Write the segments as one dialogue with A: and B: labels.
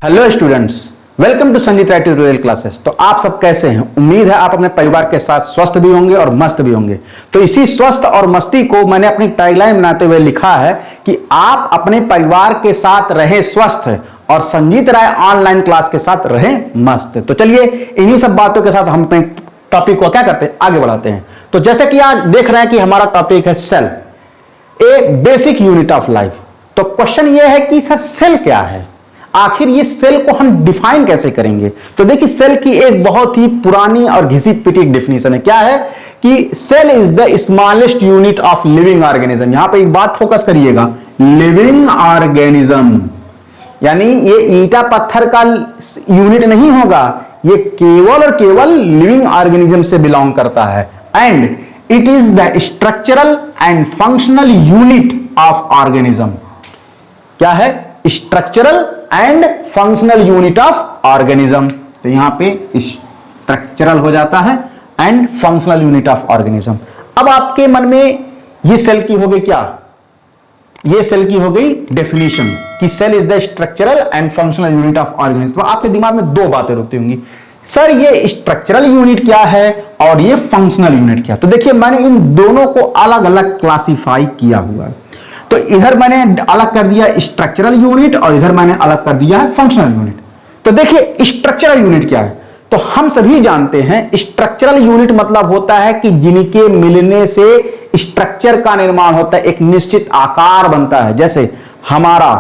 A: Hello students, welcome to Sanjeet Rai tutorial classes. तो आप सब कैसे हैं? उम्मीद है आप अपने परिवार के साथ स्वस्थ भी होंगे और मस्त भी होंगे। तो इसी स्वस्थ और मस्ती को मैंने अपनी टैगलाइन बनाते हुए लिखा है कि आप अपने परिवार के साथ रहें स्वस्थ और संजीत राय ऑनलाइन क्लास के साथ रहें मस्त। तो चलिए इन्हीं सब बातों के साथ हम अपने टॉपिक को क्या करते हैं, आगे बढ़ाते हैं। तो जैसे कि आज देख रहे हैं कि हमारा टॉपिक है cell, a basic unit of life. तो क्वेश्चन ये है कि सर सेल क्या है, आखिर ये सेल को हम डिफाइन कैसे करेंगे? तो देखिए सेल की एक बहुत ही पुरानी और घिसी पिटी डेफिनेशन है। क्या है कि cell is the smallest unit of living organism. यहां पे एक बात फोकस करिएगा, लिविंग ऑर्गेनिज्म, यानी ये ईंटा पत्थर का यूनिट नहीं होगा, ये केवल और केवल लिविंग ऑर्गेनिज्म से बिलोंग करता है। And it is the structural and functional unit of organism. क्या है? Structural and functional unit of organism. तो यहां पे स्ट्रक्चरल हो जाता है and functional unit of organism. अब आपके मन में ये सेल की हो गई क्या? ये सेल की हो गई डेफिनेशन कि cell is the structural and functional unit of organism. तो आपके दिमाग में दो बातें रुकती होंगी, सर ये स्ट्रक्चरल यूनिट क्या है और ये फंक्शनल यूनिट क्या? तो देखिए मैंने इन दोनों को अलग अलग क्लासिफाई किया हुआ है। तो इधर मैंने अलग कर दिया स्ट्रक्चरल यूनिट और इधर मैंने अलग कर दिया है फंक्शनल यूनिट। तो देखिए स्ट्रक्चरल यूनिट क्या है? तो हम सभी जानते हैं स्ट्रक्चरल यूनिट मतलब होता है कि जिनके मिलने से स्ट्रक्चर का निर्माण होता है, एक निश्चित आकार बनता है। जैसे हमारा,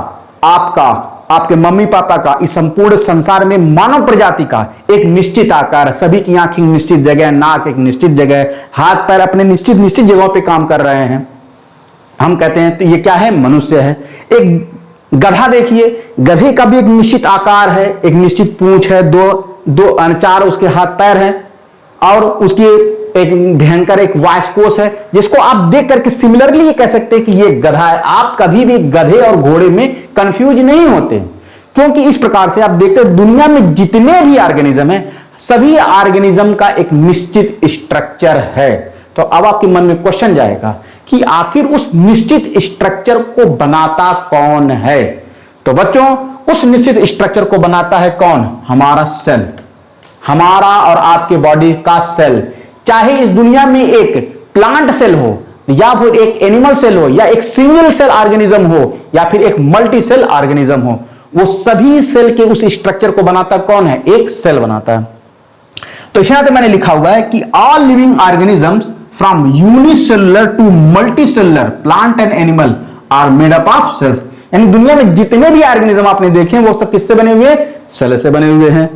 A: आपका, आपके मम्मी पापा का, इस संपूर्ण संसार में मानव प्रजाति का एक निश्चित आकार है। सभी की आंखें निश्चित जगह, नाक एक निश्चित जगह, हाथ पैर अपने निश्चित निश्चित जगहों पे काम कर रहे हैं। हम कहते हैं तो ये क्या है? मनुष्य है। एक गधा देखिए, गधे का भी एक निश्चित आकार है, एक निश्चित पूंछ है, चार उसके हाथ पैर हैं और उसकी एक भयंकर एक वाइसकोश है, जिसको आप देख करके सिमिलरली ये कह सकते हैं कि ये गधा है। आप कभी भी गधे और घोड़े में कंफ्यूज नहीं होते, क्योंकि इस प्रकार से आप देखते हैं दुनिया में जितने भी ऑर्गेनिज्म है, सभी ऑर्गेनिज्म का एक निश्चित स्ट्रक्चर है। तो अब आपके मन में क्वेश्चन जाएगा कि आखिर उस निश्चित स्ट्रक्चर को बनाता कौन है? तो बच्चों उस निश्चित स्ट्रक्चर को बनाता है कौन? हमारा सेल, हमारा और आपके बॉडी का सेल। चाहे इस दुनिया में एक प्लांट सेल हो या फिर एक एनिमल सेल हो या एक सिंगल सेल ऑर्गेनिज्म हो या फिर एक मल्टी सेल ऑर्गेनिज्म हो, वो सभी सेल के उस स्ट्रक्चर को बनाता कौन है? एक सेल बनाता है। तो इस यहां पे मैंने लिखा हुआ है कि all living organisms from unicellular to multicellular plant and animal are made up of cells. यानी दुनिया में जितने भी ऑर्गेनिज्म आपने देखे हैं वो सब किससे बने हुए? सेल से बने हुए हैं।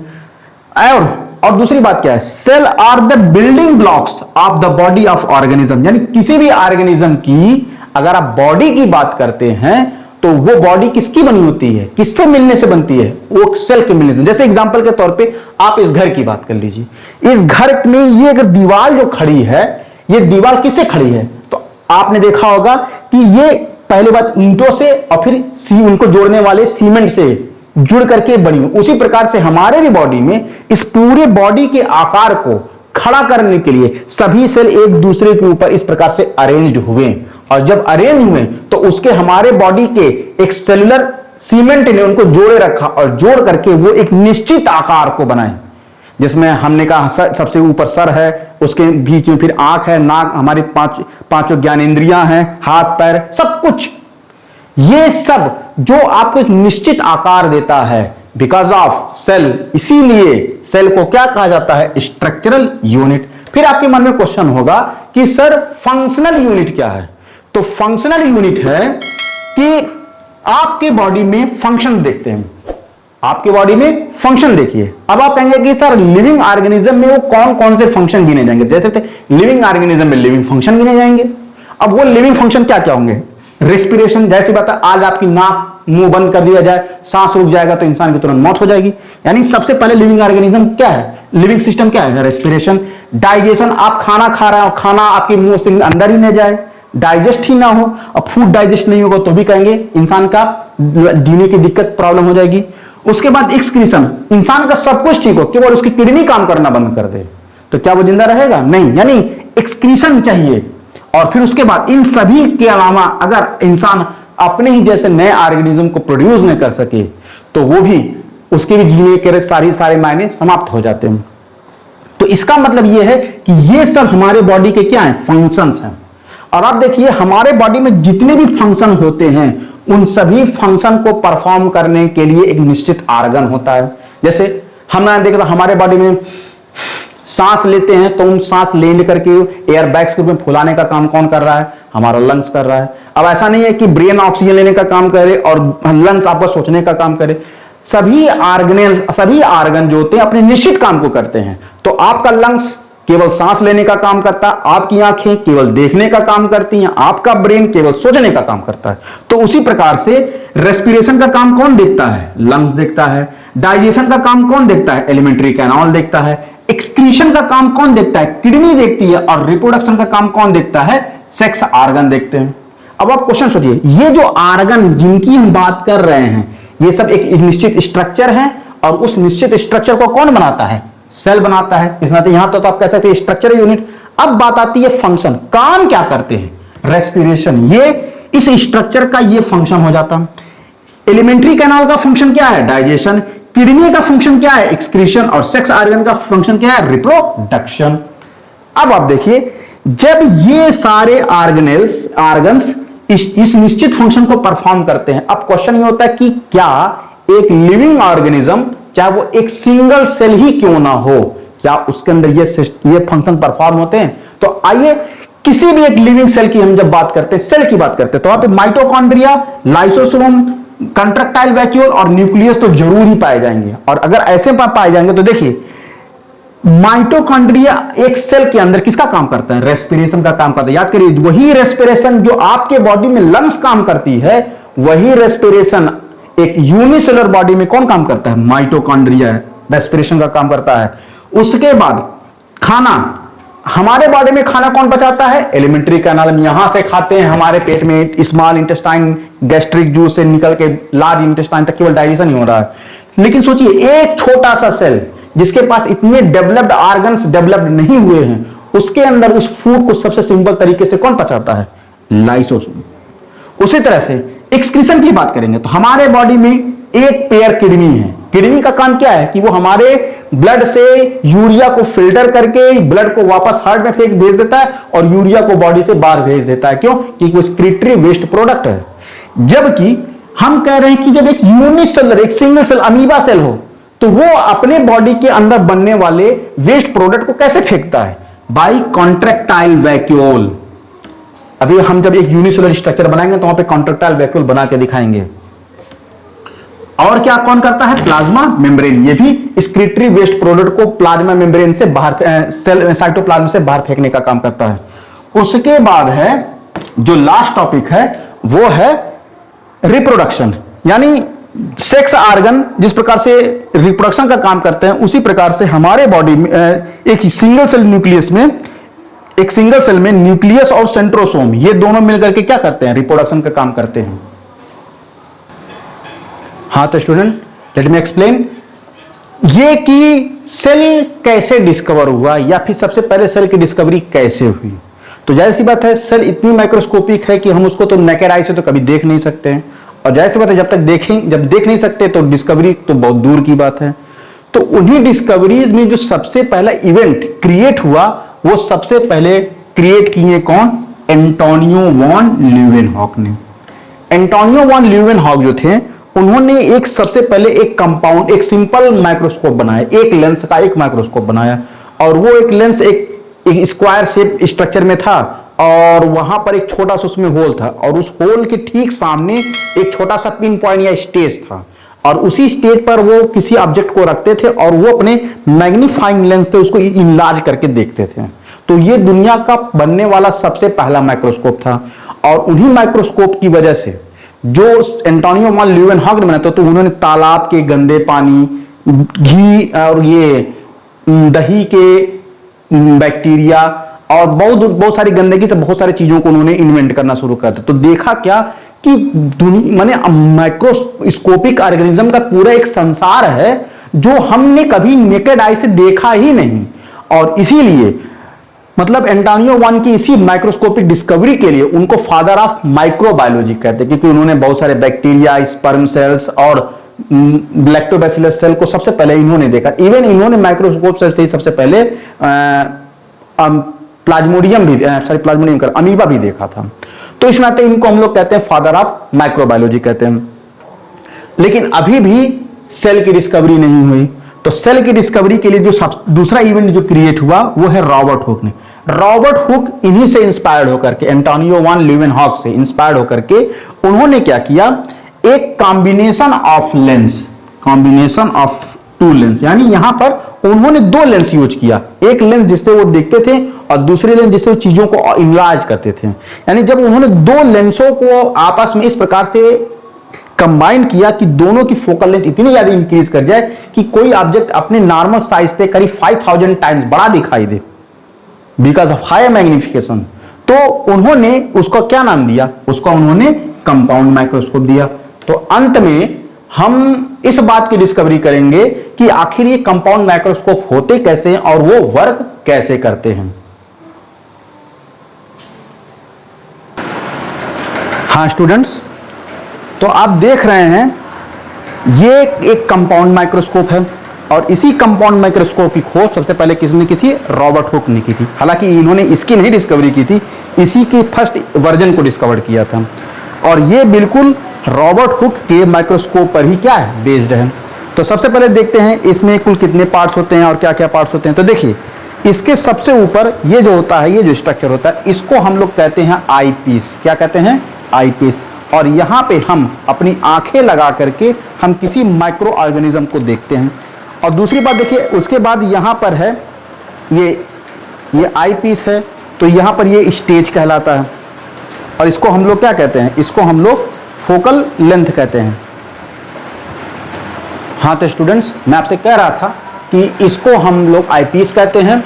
A: और दूसरी बात क्या है? Cell are the building blocks of the body of organism. यानी किसी भी ऑर्गेनिज्म की अगर आप बॉडी की बात करते हैं तो वो बॉडी किसकी बनी होती है, किससे मिलने से बनती है? वो सेल के मिलने से। जैसे एग्जांपल के तौर पे आप इस घर की बात कर लीजिए। इस घर में ये अगर दीवार जो खड़ी है, ये दीवार किससे खड़ी है? तो आपने देखा होगा कि ये पहले बात ईंटों से और फिर उनको जोड़ने वाले सीमेंट से जुड़ करके बनी। उसी प्रकार से हमारे भी बॉडी में इस पूरे बॉडी के आकार को खड़ा करने के लिए सभी सेल एक दूसरे के ऊपर इस प्रकार से अरेंज्ड हुए, और जब अरेंज हुए तो उसके हमारे बॉडी के एक सेलुलर सीमेंट ने उनको जोड़े रखा और जोड़ करके वो एक निश्चित आकार को बनाए, जिसमें हमने कहा सबसे ऊपर सर है, उसके बीच में फिर आंख है, नाक, हमारी पांचों ज्ञानेंद्रियां हैं, हाथ पैर, सब कुछ। ये सब जो आपको एक निश्चित आकार देता है बिकॉज ऑफ सेल। इसीलिए सेल को क्या कहा जाता है? Structural unit. फिर आपके मन में क्वेश्चन होगा कि सर फंक्शनल यूनिट क्या है? तो फंक्शनल यूनिट है कि आपके बॉडी में फंक्शन देखते हैं, आपके बॉडी में फंक्शन देखिए। अब आप कहेंगे कि सर लिविंग ऑर्गेनिज्म में वो कौन कौन से फंक्शन गिने जाएंगे? जैसे लिविंग ऑर्गेनिज्म में लिविंग फंक्शन गिने जाएंगे। अब वो लिविंग फंक्शन क्या क्या होंगे? रेस्पिरेशन, जैसे बात है आज आपकी नाक मुंह बंद कर दिया जाए, सांस रुक जाएगा तो इंसान की तुरंत मौत हो जाएगी। यानी सबसे पहले लिविंग ऑर्गेनिज्म क्या है? लिविंग सिस्टम क्या है? रेस्पिरेशन। डाइजेशन, आप खाना खा रहे हो, खाना आपके मुंह से अंदर ही न जाए, डाइजेस्ट ही ना हो, और फूड डाइजेस्ट नहीं होगा तो भी कहेंगे इंसान का जीने की दिक्कत, प्रॉब्लम हो जाएगी। उसके बाद एक्सक्रीशन, इंसान का सब कुछ ठीक हो, केवल उसकी किडनी काम करना बंद कर दे तो क्या वो जिंदा रहेगा? नहीं। यानी एक्सक्रीशन चाहिए। और फिर उसके बाद इन सभी के अलावा अगर इंसान अपने ही जैसे नए ऑर्गेनिज्म को प्रोड्यूस नहीं कर सके तो वो भी उसके भी जीने के सारे मायने समाप्त हो जाते हैं। तो इसका मतलब यह है कि ये सब हमारे बॉडी के क्या हैं, फंक्शंस हैं। और आप देखिए हमारे बॉडी में जितने भी फंक्शन होते हैं उन सभी फंक्शन को परफॉर्म करने के लिए एक निश्चित आर्गन होता है। जैसे हमने देखा हमारे बॉडी में सांस लेते हैं तो उन सांस ले करके एयर बैग्स को फुलाने का काम कौन कर रहा है, हमारा लंग्स कर रहा है। अब ऐसा नहीं है कि ब्रेन ऑक्सीजन लेने का काम करे और लंग्स आपका सोचने का काम करे। सभी आर्गन जो होते हैं अपने निश्चित काम को करते हैं। तो आपका लंग्स केवल सांस लेने का काम करता है, आपकी आंखें केवल देखने का काम करती हैं, आपका ब्रेन केवल सोचने का काम करता है। तो उसी प्रकार से रेस्पिरेशन का काम कौन देखता है, लंग्स देखता है। डाइजेशन का काम कौन देखता है, एलिमेंट्री कैनाल देखता है। एक्सक्रीशन का काम कौन देखता है, किडनी देखती है। और रिप्रोडक्शन का काम कौन देखता है, सेक्स आर्गन देखते हैं। अब आप क्वेश्चन सोचिए, ये जो आर्गन जिनकी हम बात कर रहे हैं ये सब एक निश्चित स्ट्रक्चर है और उस निश्चित स्ट्रक्चर को कौन बनाता है, सेल बनाता है। इस नाते यहां तो आप कह सकते हैं स्ट्रक्चर यूनिट। अब बात आती है फंक्शन, काम क्या करते हैं, रेस्पिरेशन, ये इस स्ट्रक्चर का ये फंक्शन हो जाता है। एलिमेंट्री कैनाल का फंक्शन क्या है, डाइजेशन। किडनी का फंक्शन क्या है, एक्सक्रीशन। और सेक्स आर्गन का फंक्शन क्या है, रिप्रोडक्शन। अब आप देखिए जब ये सारे आर्गन्स इस निश्चित फंक्शन को परफॉर्म करते हैं, अब क्वेश्चन ये होता है कि क्या एक लिविंग ऑर्गेनिज्म, चाहे वो एक सिंगल सेल ही क्यों ना हो, क्या उसके अंदर ये फंक्शन परफॉर्म होते हैं। तो आइए किसी भी एक लिविंग सेल की हम जब बात करते हैं, सेल की बात करते हैं, तो वहां पे माइटोकॉन्ड्रिया, लाइसोसोम, कंट्रैक्टाइल वैक्यूल और न्यूक्लियस तो जरूर ही पाए जाएंगे। और अगर ऐसे पाए जाएंगे तो देखिए माइटोकॉन्ड्रिया एक सेल के अंदर किसका काम करता है, रेस्पिरेशन का काम करता है। याद करिए वही रेस्पिरेशन जो आपके बॉडी में लंग्स काम करती है, वही रेस्पिरेशन एक यूनिसेलुलर बॉडी में कौन काम करता है, माइटोकॉन्ड्रिया रेस्पिरेशन का काम करता है। उसके बाद खाना, हमारे बॉडी में खाना कौन पचाता है, एलिमेंट्री कैनाल में, यहां से खाते हैं हमारे पेट में, स्मॉल इंटेस्टाइन गैस्ट्रिक जूस से निकल के लार्ज इंटेस्टाइन तक केवल डाइजेशन ही हो रहा है। लेकिन सोचिए एक छोटा सा सेल जिसके पास इतने डेवलप्ड ऑर्गन्स डेवलप्ड नहीं हुए हैं, उसके अंदर उस फूड को सबसे सिंपल तरीके से कौन पचाता है, लाइसोसोम। उसी तरह से एक्सक्रीशन की बात करेंगे तो हमारे बॉडी में एक पेयर किडनी है। किडनी का काम क्या है कि वो हमारे ब्लड से यूरिया को फिल्टर करके ब्लड को वापस हार्ट में भेज देता है और यूरिया को बॉडी से बाहर भेज देता है। क्यों, क्योंकि वो एक्सक्रीटरी वेस्ट प्रोडक्ट है। जबकि हम कह रहे हैं कि जब एक यूनिसेलुलर, एक सिंगल सेल अमीबा सेल हो तो वो अपने बॉडी के अंदर बनने वाले वेस्ट प्रोडक्ट को कैसे फेंकता है, बाय कॉन्ट्रैक्टाइल वैक्यूल। अभी हम जब एक यूनिसेलुलर स्ट्रक्चर बनाएंगे तो वहां पे कॉन्ट्रैक्टाइल वैक्यूल बना के दिखाएंगे। और क्या कौन करता है, प्लाज्मा मेम्ब्रेन, ये भी एक्सक्रीटरी वेस्ट प्रोडक्ट को प्लाज्मा मेम्ब्रेन से बाहर, सेल साइटोप्लाज्म से बाहर फेंकने का काम करता है। उसके बाद है जो लास्ट टॉपिक है वो है रिप्रोडक्शन, यानी सेक्स आर्गन जिस प्रकार से रिप्रोडक्शन का काम करते हैं उसी प्रकार से हमारे बॉडी में एक सिंगल सेल न्यूक्लियस में, एक सिंगल सेल में न्यूक्लियस और सेंट्रोसोम ये दोनों मिलकर के क्या करते हैं, रिप्रोडक्शन का काम करते हैं। हाँ तो स्टूडेंट लेट मी एक्सप्लेन ये कि सेल कैसे डिस्कवर हुआ या फिर सबसे पहले सेल की डिस्कवरी कैसे हुई। तो जाहिर सी बात है सेल इतनी माइक्रोस्कोपिक है कि हम उसको तो नेकेड आई से तो कभी देख नहीं सकते हैं, और जाहिर सी बात है जब देख नहीं सकते तो डिस्कवरी तो बहुत दूर की बात है। तो उन्हीं डिस्कवरीज में जो सबसे पहला इवेंट क्रिएट हुआ वो सबसे पहले क्रिएट किए कौन, एंटोनियो वॉन ल्यूवेनहॉक ने। एंटोनियो वॉन ल्यूवेनहॉक जो थे उन्होंने एक सबसे पहले एक कंपाउंड, एक सिंपल माइक्रोस्कोप बनाया, एक लेंस का एक माइक्रोस्कोप बनाया, और वो एक लेंस एक स्क्वायर शेप स्ट्रक्चर में था और वहां पर एक छोटा सा उसमें होल था और उस होल के ठीक सामने एक छोटा सा पिन पॉइंट या स्टेज था और उसी स्टेज पर वो किसी ऑब्जेक्ट को रखते थे और वो अपने मैग्नीफाइंग लेंस से उसको इनलार्ज करके देखते थे। तो ये दुनिया का बनने वाला सबसे पहला माइक्रोस्कोप था और उन्हीं माइक्रोस्कोप की वजह से जो एंटोनियो वॉन ल्यूवेनहॉक ने बनाया तो उन्होंने तालाब के गंदे पानी, घी और ये दही के बैक्टीरिया और बहुत सारी गंदगी से बहुत सारी चीजों को उन्होंने इन्वेंट करना शुरू कर दिया। तो देखा क्या कि माने माइक्रोस्कोपिक ऑर्गेनिज्म का पूरा एक संसार है जो हमने कभी नेकेड आई से देखा ही नहीं, और इसीलिए मतलब एंटोनियो वॉन की इसी माइक्रोस्कोपिक डिस्कवरी के लिए उनको फादर ऑफ माइक्रोबायोलॉजी कहते हैं, क्योंकि उन्होंने बहुत सारे बैक्टीरिया, स्पर्म सेल्स और लैक्टोबैसिलस सेल को सबसे पहले इन्होंने देखा। इवन इन्होंने माइक्रोस्कोप से ही सबसे पहले प्लाज्मोडियम भी, प्लाज्मोडियम कर अमीबा भी देखा था। तो इस नाते इनको हम लोग कहते हैं फादर ऑफ माइक्रोबायोलॉजी कहते हैं। लेकिन अभी भी सेल की डिस्कवरी नहीं हुई। तो सेल की डिस्कवरी के लिए जो दूसरा इवेंट जो क्रिएट हुआ वो है रॉबर्ट हुक ने। रॉबर्ट हुक इन्हीं से इंस्पायर्ड होकर के, एंटोनियो वान लीeuwenhoek से इंस्पायर्ड होकर के उन्होंने क्या किया, एक combination of lens, combination of two lens, यानी यहां पर उन्होंने दो लेंस यूज किया। एक लेंस जिससे वो देखते थे और दूसरे लेंस जिससे वो चीजों को इनलार्ज करते थे। यानी जब उन्होंने दो लेंसों को आपस में इस प्रकार से कंबाइन किया कि दोनों की फोकल लेंथ इतनी ज्यादा इंक्रीज कर जाए कि कोई ऑब्जेक्ट अपने नॉर्मल साइज से करीब 5000 टाइम्स बड़ा दिखाई दे, बिकॉज ऑफ हायर मैग्निफिकेशन। तो उन्होंने उसको क्या नाम दिया, उसको उन्होंने कंपाउंड माइक्रोस्कोप दिया। तो अंत में हम इस बात की डिस्कवरी करेंगे कि आखिर ये कंपाउंड माइक्रोस्कोप होते कैसे हैं और वो वर्क कैसे करते हैं। हाँ स्टूडेंट्स, तो आप देख रहे हैं ये एक कंपाउंड माइक्रोस्कोप है और इसी कंपाउंड माइक्रोस्कोप की खोज सबसे पहले किसने की थी, रॉबर्ट हुक ने की थी। हालांकि इन्होंने इसकी नहीं डिस्कवरी की थी, इसी के फर्स्ट वर्जन को डिस्कवर किया था। और ये बिल्कुल रॉबर्ट हुक के माइक्रोस्कोप पर ही क्या है, बेस्ड है। तो सबसे पहले देखते हैं इसमें कुल कितने पार्ट्स होते हैं और क्या क्या पार्ट्स होते हैं। तो देखिए इसके सबसे ऊपर ये जो होता है, ये जो स्ट्रक्चर होता है, इसको हम लोग कहते हैं आई पीस। क्या कहते हैं, आई पीस। और यहां पे हम अपनी आंखें लगा करके हम किसी माइक्रो ऑर्गेनिज्म को देखते हैं। और दूसरी बात देखिए, उसके बाद यहां पर है ये आई पीस है, तो यहां पर ये स्टेज कहलाता है। और इसको हम लोग क्या कहते हैं, इसको हम लोग फोकल लेंथ कहते हैं। हाँ तो स्टूडेंट्स, मैं आपसे कह रहा था कि इसको हम लोग आई पीस कहते हैं,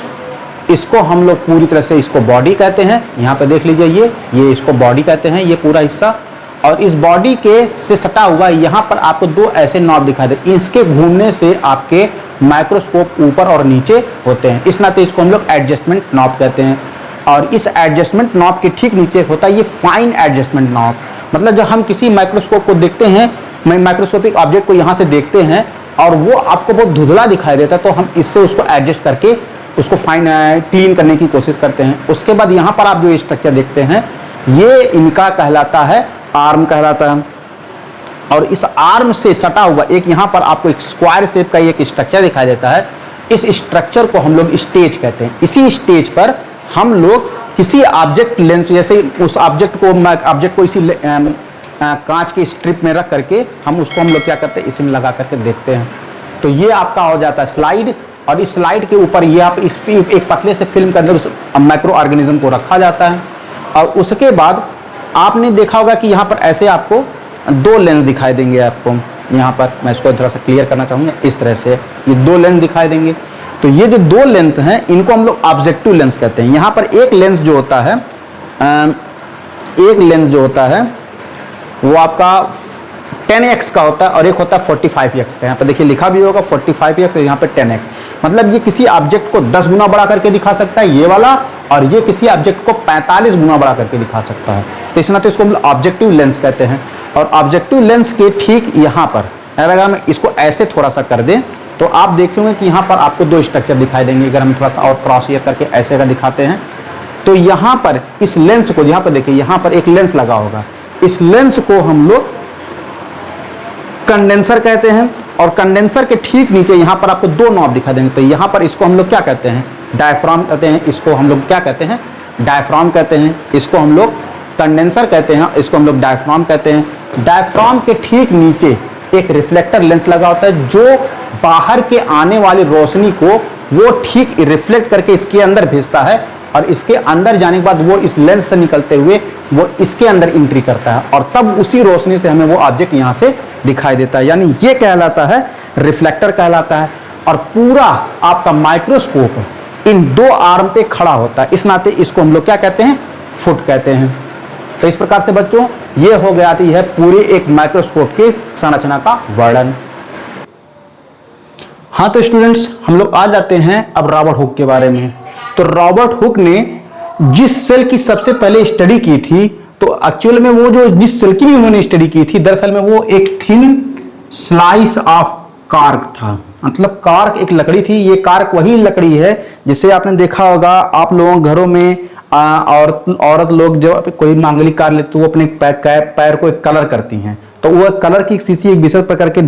A: इसको हम लोग पूरी तरह से इसको बॉडी कहते हैं। यहां पे देख लीजिए ये इसको बॉडी कहते हैं, ये पूरा हिस्सा। और इस बॉडी के से सटा हुआ यहां पर आपको दो ऐसे नॉब दिखाई दे, इसके घूमने से आपके माइक्रोस्कोप ऊपर और नीचे होते हैं। इस नाते इसको हम लोग एडजस्टमेंट नॉब कहते हैं। और इस एडजस्टमेंट नॉब के ठीक नीचे होता है ये फाइन एडजस्टमेंट नॉब। मतलब जब हम किसी माइक्रोस्कोप को देखते हैं, माइक्रोस्कोपिक ऑब्जेक्ट को यहां से देखते हैं और वो आपको बहुत धुंधला दिखाई देता है, तो हम इससे उसको एडजस्ट करके उसको फाइन क्लीन करने की कोशिश करते हैं। उसके बाद यहां पर आप जो स्ट्रक्चर देखते हैं, ये इनका कहलाता है आर्म कहलाता है। और इस आर्म से सटा हुआ एक यहां पर आपको एक स्क्वायर शेप का एक स्ट्रक्चर दिखाई देता है। इस स्ट्रक्चर को हम लोग स्टेज कहते हैं। इसी स्टेज पर हम लोग किसी ऑब्जेक्ट लेंस, जैसे उस ऑब्जेक्ट को इसी कांच की स्ट्रिप में रख करके हम लोग क्या करते हैं, इसमें लगा करके देखते हैं। तो ये आपका हो जाता है स्लाइड। और इस स्लाइड के ऊपर ये आप इस एक पतले से फिल्म के अंदर उस माइक्रो ऑर्गेनिज्म को रखा जाता है। और उसके बाद आपने देखा होगा कि यहाँ पर ऐसे आपको दो लेंस दिखाई देंगे। आपको यहाँ पर मैं इसको थोड़ा सा क्लियर करना चाहूँगा, इस तरह से ये दो लेंस दिखाई देंगे। तो ये जो दो लेंस हैं इनको हम लोग ऑब्जेक्टिव लेंस कहते हैं। यहाँ पर एक लेंस जो होता है, वो आपका 10x का होता है और एक होता है 45x का। यहाँ पर देखिए लिखा भी होगा 45x, यहाँ पे 10x। मतलब ये किसी ऑब्जेक्ट को 10 गुना बड़ा करके दिखा सकता है ये वाला, और ये किसी ऑब्जेक्ट को 45 गुना बड़ा करके दिखा सकता है। तो इस नाते इसको हम ऑब्जेक्टिव लेंस कहते हैं। और ऑब्जेक्टिव लेंस के ठीक यहाँ पर अगर हम इसको ऐसे थोड़ा सा कर दें तो आप देखेंगे कि यहाँ पर आपको दो स्ट्रक्चर दिखाई देंगे। अगर हम थोड़ा सा और क्रॉस ईयर करके ऐसे का दिखाते हैं तो यहाँ पर इस लेंस को, यहाँ पर देखिए यहाँ पर एक लेंस लगा होगा, इस लेंस को हम लोग कंडेंसर कहते हैं। और कंडेंसर के ठीक नीचे यहाँ पर आपको दो नॉब दिखा देंगे। तो यहाँ पर इसको हम लोग क्या कहते हैं, डायफ्राम कहते हैं। इसको हम लोग क्या कहते हैं, डायफ्राम कहते हैं। इसको हम लोग कंडेंसर कहते हैं, इसको हम लोग डायफ्राम कहते हैं। डायफ्राम के ठीक नीचे एक रिफ्लेक्टर लेंस लगा होता है जो बाहर के आने वाली रोशनी को वो ठीक रिफ्लेक्ट करके इसके अंदर भेजता है। और इसके अंदर जाने के बाद वो इस लेंस से निकलते हुए वो इसके अंदर एंट्री करता है और तब उसी रोशनी से हमें वो ऑब्जेक्ट यहाँ से दिखाई देता है। यानी ये कहलाता है रिफ्लेक्टर कहलाता है। और पूरा आपका माइक्रोस्कोप इन दो आर्म पे खड़ा होता है, इस नाते इसको हम लोग क्या कहते हैं, फुट कहते हैं। तो इस प्रकार से बच्चों ये हो गया है पूरे एक माइक्रोस्कोप की संरचना का वर्णन। हाँ तो स्टूडेंट्स, हम लोग आ जाते हैं अब रॉबर्ट हुक के बारे में। तो रॉबर्ट हुक ने जिस सेल की सबसे पहले स्टडी की थी, तो एक्चुअल में वो जो जिस सेल की भी उन्होंने स्टडी की थी, दरअसल में वो एक थिन स्लाइस ऑफ कार्क था। मतलब कार्क एक लकड़ी थी। ये कार्क वही लकड़ी है जिसे आपने देखा होगा आप लोगों के घरों में औरत लोग जो कोई मांगलिक कार्य लेते वो अपने पैर को एक कलर करती हैं, तो वो कलर की शीशी एक विशेष प्रकार के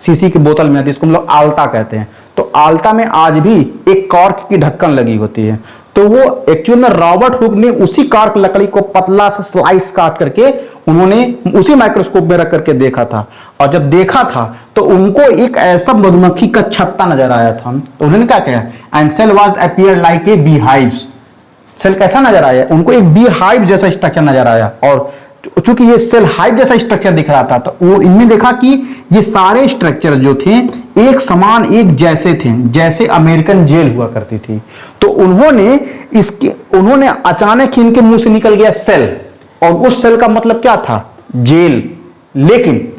A: शीशी की बोतल में आती है, इसको हम लोग आलता कहते हैं। तो आलता में आज भी एक कॉर्क की ढक्कन लगी होती है। तो वो एक्चुअल में रॉबर्ट हुक ने उसी कॉर्क लकड़ी को पतला सा स्लाइस काट करके उन्होंने उसी माइक्रोस्कोप में रख करके देखा था, और जब देखा था तो उनको एक ऐसा मधुमक्खी का छत्ता नजर आया था। तो उन्होंने क्या कहा, and cell was appear like a bee hives. Cell कैसा नजर आया, उनको एक बी हाइव जैसा स्ट्रक्चर नजर आया, और चूंकि ये सेल हाइव जैसा स्ट्रक्चर दिख रहा था तो वो इनमें देखा कि ये सारे स्ट्रक्चर जो थे एक समान एक जैसे थे, जैसे अमेरिकन जेल हुआ करती थी। तो उन्होंने अचानक ही इनके मुंह से निकल गया सेल, और उस सेल का मतलब क्या था, जेल। लेकिन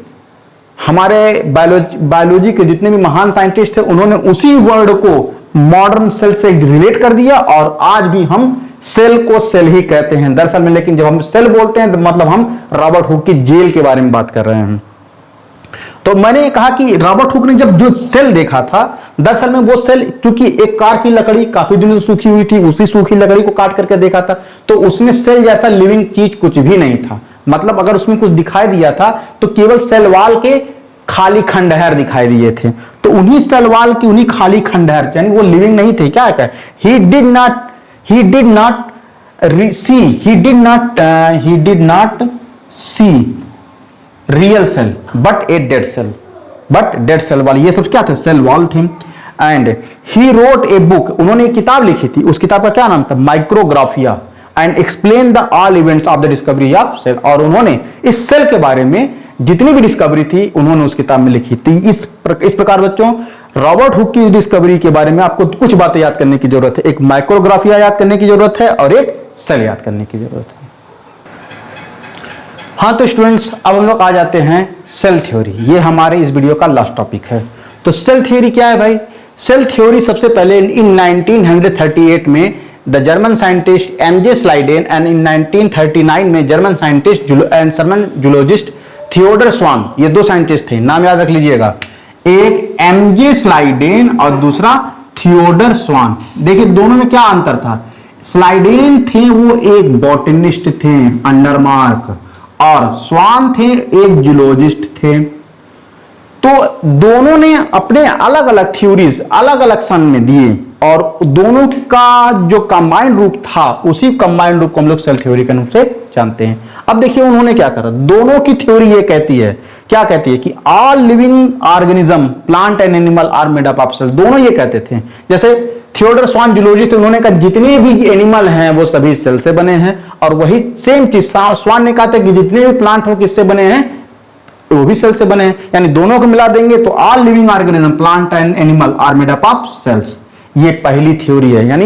A: हमारे बायोलॉजी के जितने भी महान साइंटिस्ट थे उन्होंने उसी वर्ड को मॉडर्न सेल से रिलेट कर दिया, और आज भी हम सेल को सेल ही कहते हैं दरअसल में। लेकिन जब हम सेल बोलते हैं तो मतलब हम रॉबर्ट हुक की जेल के बारे में बात कर रहे हैं। तो मैंने कहा कि रॉबर्ट हुक ने जब जो सेल देखा था, दरअसल में वो सेल क्योंकि एक कार की लकड़ी काफी दिनों से सूखी हुई थी, उसी सूखी लकड़ी को काट करके देखा था, तो उसमें सेल जैसा लिविंग चीज कुछ भी नहीं था। मतलब अगर उसमें कुछ दिखाई दिया था तो केवल सेल वॉल के खाली खंडहर दिखाई दिए थे। तो उन्हीं सेल वॉल की उन्हीं खाली खंडहर, यानी वो लिविंग नहीं थे। क्या है, he did not see real cell but a dead cell wall। ये सब क्या थे, सेल वॉल थे। And he wrote a book, उन्होंने एक किताब लिखी थी, उस किताब का क्या नाम था, Micrographia, and explain the all events of the discovery of cell. और उन्होंने इस सेल के बारे में जितनी भी डिस्कवरी थी उन्होंने उस किताब में लिखी थी। इस प्रकार बच्चों रॉबर्ट हुक की डिस्कवरी के बारे में आपको कुछ बातें याद करने की जरूरत है। एक माइक्रोग्राफिया याद करने की जरूरत है और एक सेल याद करने की जरूरत है। हाँ तो स्टूडेंट्स, अब हम लोग आ जाते हैं सेल थ्योरी। ये हमारे इस वीडियो का लास्ट टॉपिक है। तो सेल थ्योरी क्या है भाई? सेल थ्योरी सबसे पहले इन 1938 में the German scientist MJ Schleiden and in 1939 में German scientist and German zoologist Theodore स्वान, ये दो साइंटिस्ट थे, नाम याद रख लीजिएगा, एक एमजे स्लाइडेन और दूसरा थियोडर स्वान। देखिए दोनों में क्या अंतर था। स्लाइडेन थे वो एक बॉटनिस्ट थे अंडरमार्क, और स्वान थे एक जूलॉजिस्ट थे। तो दोनों ने अपने अलग अलग थ्योरीज अलग अलग सन में दिए, और दोनों का जो कंबाइंड रूप था उसी कंबाइंड रूप को हम लोग सेल थ्योरी के नाम से जानते हैं। अब देखिए उन्होंने क्या करा, दोनों की थ्योरी ये कहती है, क्या कहती है कि all living organism plant and animal are made up of cells. दोनों ये कहते थे, जैसे थियोडर स्वान जूलॉजिस्ट, उन्होंने कहा जितने भी एनिमल हैं वो सभी सेल से बने हैं, और वही सेम चीज स्वान ने कहा था कि जितने भी प्लांट हो किससे बने हैं, वो भी सेल से बने हैं। यानी दोनों को मिला देंगे तो all living organism plant and animal are made up of cells. ये पहली थ्योरी है, यानी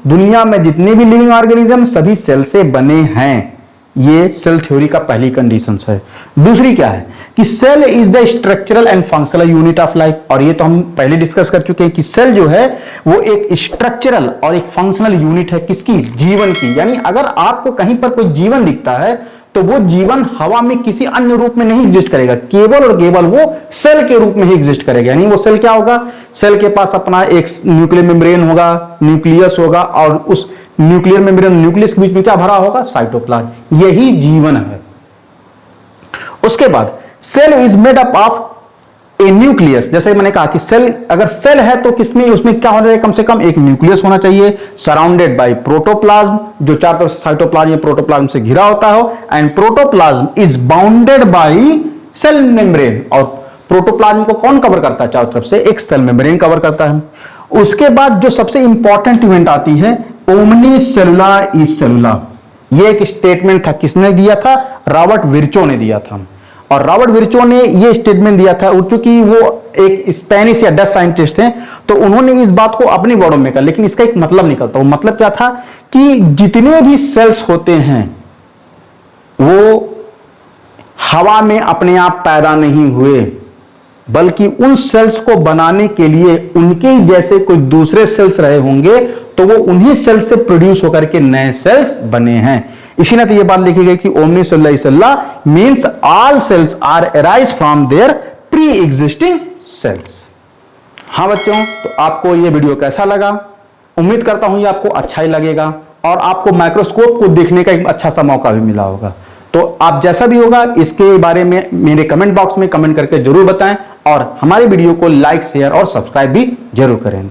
A: दुनिया में जितने भी लिविंग ऑर्गेनिज्म सभी सेल से बने हैं। ये सेल थ्योरी का पहली कंडीशन है। दूसरी क्या है कि cell is the structural and functional unit of life, और ये तो हम पहले डिस्कस कर चुके हैं कि सेल जो है वो एक स्ट्रक्चरल और एक फंक्शनल यूनिट है, किसकी, जीवन की। यानी अगर आपको कहीं पर कोई जीवन दिखता है तो वो जीवन हवा में किसी अन्य रूप में नहीं एग्जिस्ट करेगा, केवल और केवल वो सेल के रूप में ही एग्जिस्ट करेगा। यानी वो सेल क्या होगा, सेल के पास अपना एक न्यूक्लियर मेम्ब्रेन होगा, न्यूक्लियस होगा, और उस न्यूक्लियर मेम्ब्रेन न्यूक्लियस के बीच में क्या भरा होगा, साइटोप्लाज्म। यही जीवन है। उसके बाद cell is made up of a nucleus. जैसे मैंने कहा कि सेल, अगर सेल है तो किसमें, उसमें क्या होना चाहिए, कम से कम एक न्यूक्लियस होना चाहिए, सराउंडेड बाय प्रोटोप्लाज्म, जो चारों तरफ से साइटोप्लाज्म या प्रोटोप्लाज्म से घिरा होता हो, and protoplasm is bounded by cell membrane. और प्रोटोप्लाज्म को कौन कवर करता है, चारों तरफ से एक सेल मेम्ब्रेन कवर करता है। उसके बाद जो सबसे इंपॉर्टेंट इवेंट आती है, ओमनी सेलुला इज सेलुला। ये एक स्टेटमेंट था, किसने दिया था, रॉबर्ट विर्चो ने दिया था। और रॉबर्ट विर्चो ने ये स्टेटमेंट दिया था, चूंकि वो एक स्पेनिश या डच साइंटिस्ट थे, तो उन्होंने इस बात को अपनी वर्डों में कहा, लेकिन इसका एक मतलब निकलता। वो मतलब क्या था कि जितने भी सेल्स होते हैं वो हवा में अपने आप पैदा नहीं हुए, बल्कि उन सेल्स को बनाने के लिए उनके ही जैसे कोई दूसरे सेल्स रहे होंगे, तो वो उन्हीं सेल्स से प्रोड्यूस होकर के नए सेल्स बने हैं। इसी ने तो ये बात लिखी गई कि omni cellula means all cells are arise from their pre existing cells. हाँ बच्चों, तो आपको ये वीडियो कैसा लगा? उम्मीद करता हूं ये आपको अच्छा ही लगेगा और आपको माइक्रोस्कोप को देखने का एक अच्छा सा मौका भी मिला होगा। तो आप जैसा भी होगा इसके बारे में मेरे कमेंट बॉक्स में कमेंट करके जरूर बताएं और हमारे वीडियो को लाइक, शेयर और सब्सक्राइब भी जरूर करें।